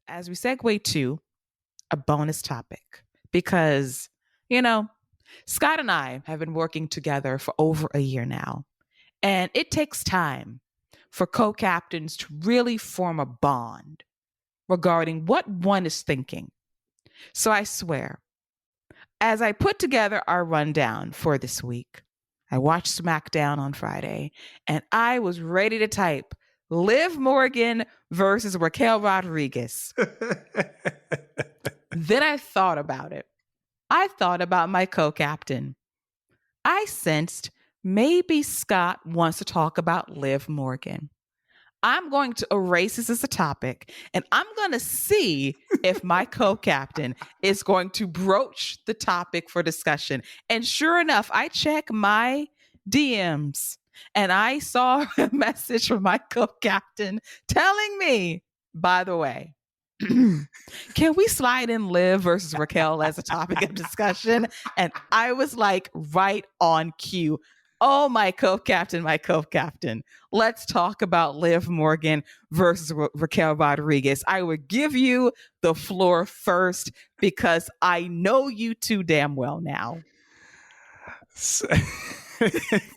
as we segue to a bonus topic, because, you know, Scott and I have been working together for over a year now, and it takes time for co captains to really form a bond regarding what one is thinking. So I swear, as I put together our rundown for this week, I watched SmackDown on Friday and I was ready to type Liv Morgan versus Raquel Rodriguez. Then I thought about it. I thought about my co captain. I sensed maybe Scott wants to talk about Liv Morgan. I'm going to erase this as a topic, and I'm going to see if my co-captain is going to broach the topic for discussion. And sure enough, I check my DMs and I saw a message from my co-captain telling me, by the way, can we slide in Liv versus Raquel as a topic of discussion? And I was like, right on cue. Oh, my co-captain. Let's talk about Liv Morgan versus Raquel Rodriguez. I would give you the floor first because I know you too damn well now.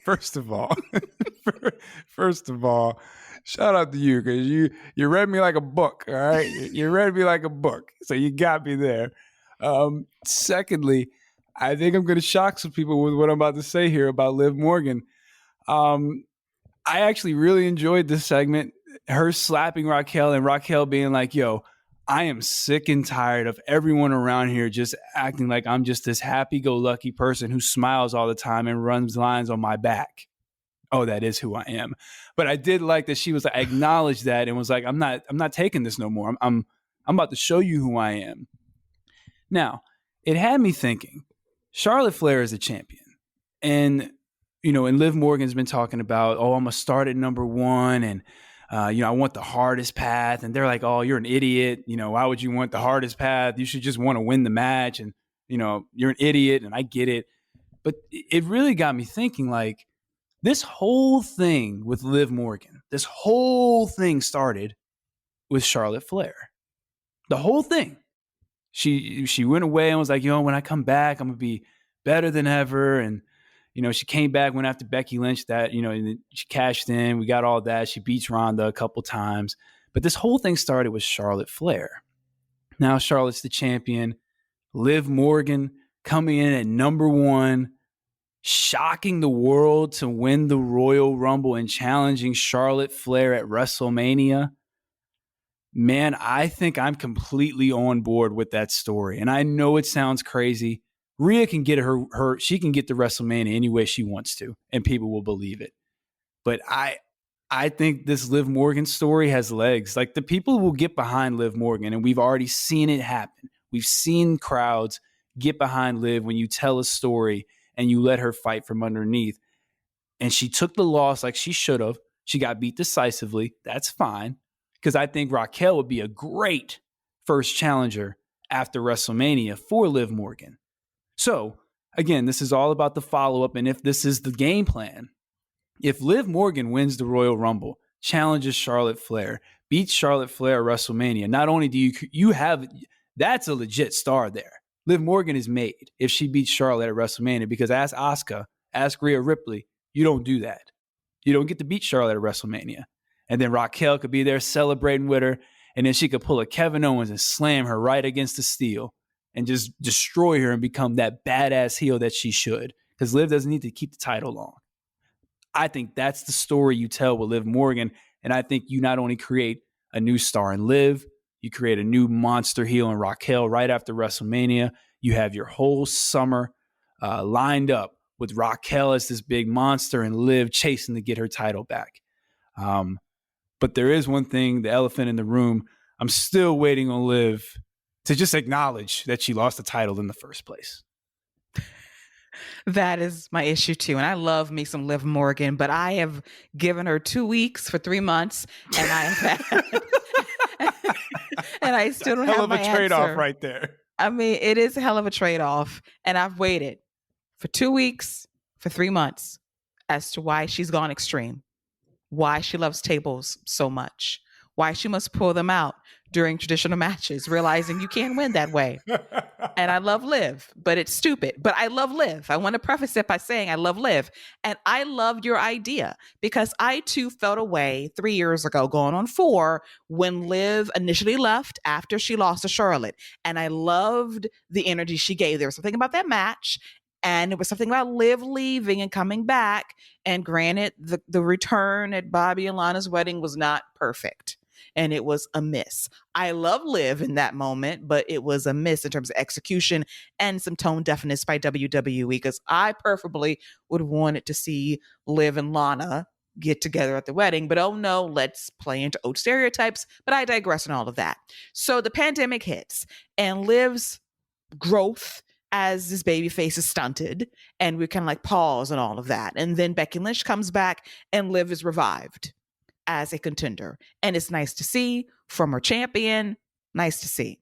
First of all, shout out to you because you read me like a book. All right, you read me like a book, so you got me there. Secondly, I think I'm going to shock some people with what I'm about to say here about Liv Morgan. I actually really enjoyed this segment. Her slapping Raquel and Raquel being like, yo, I am sick and tired of everyone around here just acting like I'm just this happy-go-lucky person who smiles all the time and runs lines on my back. Oh, that is who I am. But I did like that she was like, acknowledged that and was like, I'm not taking this no more. I'm about to show you who I am. Now, it had me thinking, Charlotte Flair is a champion. And, and Liv Morgan's been talking about, I'm going to start at number one. And, I want the hardest path. And they're like, oh, you're an idiot. Why would you want the hardest path? You should just want to win the match. And, you're an idiot. And I get it. But it really got me thinking, like, this whole thing with Liv Morgan, this whole thing started with Charlotte Flair. The whole thing. She went away and was like, when I come back, I'm going to be better than ever. And, she came back, went after Becky Lynch, that, and she cashed in. We got all that. She beats Ronda a couple times. But this whole thing started with Charlotte Flair. Now Charlotte's the champion. Liv Morgan coming in at number one, shocking the world to win the Royal Rumble and challenging Charlotte Flair at WrestleMania. Man, I think I'm completely on board with that story. And I know it sounds crazy. Rhea can get she can get to WrestleMania any way she wants to, and people will believe it. But I think this Liv Morgan story has legs. Like, the people will get behind Liv Morgan, and we've already seen it happen. We've seen crowds get behind Liv when you tell a story and you let her fight from underneath. And she took the loss like she should have. She got beat decisively. That's fine. Because I think Raquel would be a great first challenger after WrestleMania for Liv Morgan. So, again, this is all about the follow-up, and if this is the game plan, if Liv Morgan wins the Royal Rumble, challenges Charlotte Flair, beats Charlotte Flair at WrestleMania, not only do you have, that's a legit star there. Liv Morgan is made if she beats Charlotte at WrestleMania, because ask Asuka, ask Rhea Ripley, you don't do that. You don't get to beat Charlotte at WrestleMania. And then Raquel could be there celebrating with her, and then she could pull a Kevin Owens and slam her right against the steel and just destroy her and become that badass heel that she should, because Liv doesn't need to keep the title long. I think that's the story you tell with Liv Morgan, and I think you not only create a new star in Liv, you create a new monster heel in Raquel right after WrestleMania. You have your whole summer lined up with Raquel as this big monster and Liv chasing to get her title back. But there is one thing, the elephant in the room. I'm still waiting on Liv to just acknowledge that she lost the title in the first place. That is my issue too. And I love me some Liv Morgan, but I have given her 2 weeks for 3 months, and I have had, and I still don't have my answer. Hell of a trade-off right there. I mean, it is a hell of a trade-off. And I've waited for 2 weeks, for 3 months, as to why she's gone extreme, why she loves tables so much, why she must pull them out during traditional matches, realizing you can't win that way. And I love Liv, but it's stupid. But I love Liv. I want to preface it by saying I love Liv. And I loved your idea because I too felt away 3 years ago, going on 4, when Liv initially left after she lost to Charlotte. And I loved the energy she gave. There was something about that match. And it was something about Liv leaving and coming back. And granted, the return at Bobby and Lana's wedding was not perfect. And it was a miss. I love Liv in that moment, but it was a miss in terms of execution and some tone deafness by WWE, because I preferably would have wanted to see Liv and Lana get together at the wedding. But oh no, let's play into old stereotypes. But I digress on all of that. So the pandemic hits and Liv's growth as this baby face is stunted, and we kind of like pause and all of that. And then Becky Lynch comes back and Liv is revived as a contender. And it's nice to see from her champion. Nice to see.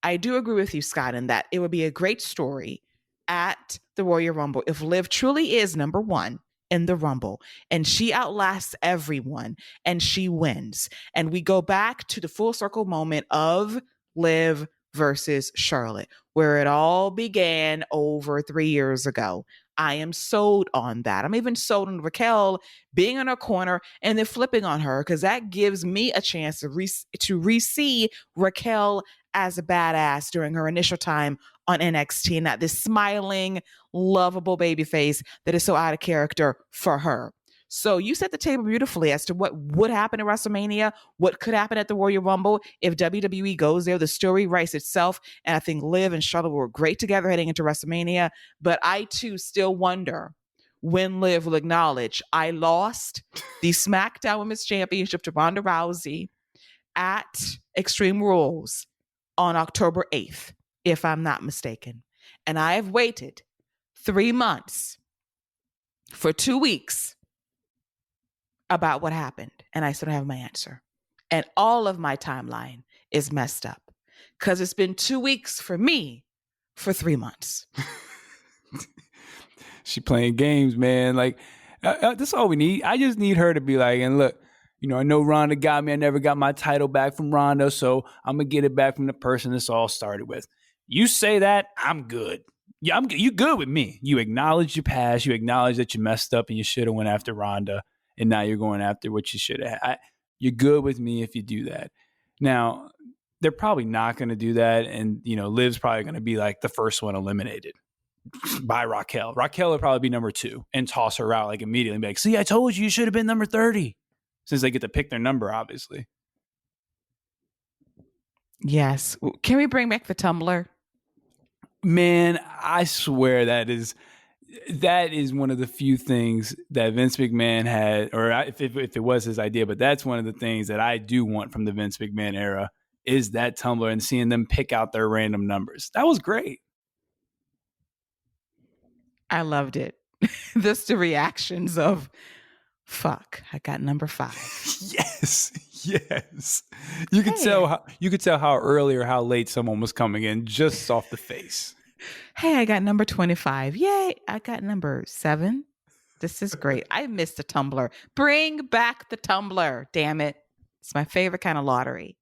I do agree with you, Scott, in that it would be a great story at the Royal Rumble if Liv truly is number 1 in the Rumble and she outlasts everyone and she wins. And we go back to the full circle moment of Liv versus Charlotte, where it all began over 3 years ago. I am sold on that. I'm even sold on Raquel being in her corner and then flipping on her, because that gives me a chance to re-see Raquel as a badass during her initial time on NXT, not this smiling, lovable babyface that is so out of character for her. So you set the table beautifully as to what would happen at WrestleMania, what could happen at the Royal Rumble if WWE goes there. The story writes itself, and I think Liv and Charlotte were great together heading into WrestleMania. But I too still wonder when Liv will acknowledge I lost the SmackDown Women's Championship to Ronda Rousey at Extreme Rules on October 8th, if I'm not mistaken. And I have waited 3 months for 2 weeks about what happened, and I still don't have my answer. And all of my timeline is messed up because it's been 2 weeks for me for 3 months. She playing games, man. Like, that's all we need. I just need her to be like, and look, I know Ronda got me. I never got my title back from Ronda, so I'm going to get it back from the person this all started with. You say that, I'm good. Yeah, you good with me. You acknowledge your past. You acknowledge that you messed up and you should have went after Ronda. And now you're going after what you should have. You're good with me if you do that. Now, they're probably not going to do that. And, Liv's probably going to be like the first one eliminated by Raquel. Raquel would probably be number 2 and toss her out like immediately and be like, see, I told you should have been number 30. Since they get to pick their number, obviously. Yes. Can we bring back the Tumblr? Man, I swear that is one of the few things that Vince McMahon had, or if it was his idea, but that's one of the things that I do want from the Vince McMahon era is that Tumblr and seeing them pick out their random numbers. That was great. I loved it. Just the reactions of, fuck, I got number 5. Yes. You could tell how early or how late someone was coming in just off the face. Hey, I got number 25. Yay, I got number 7. This is great. I missed the Tumblr. Bring back the Tumblr. Damn it. It's my favorite kind of lottery.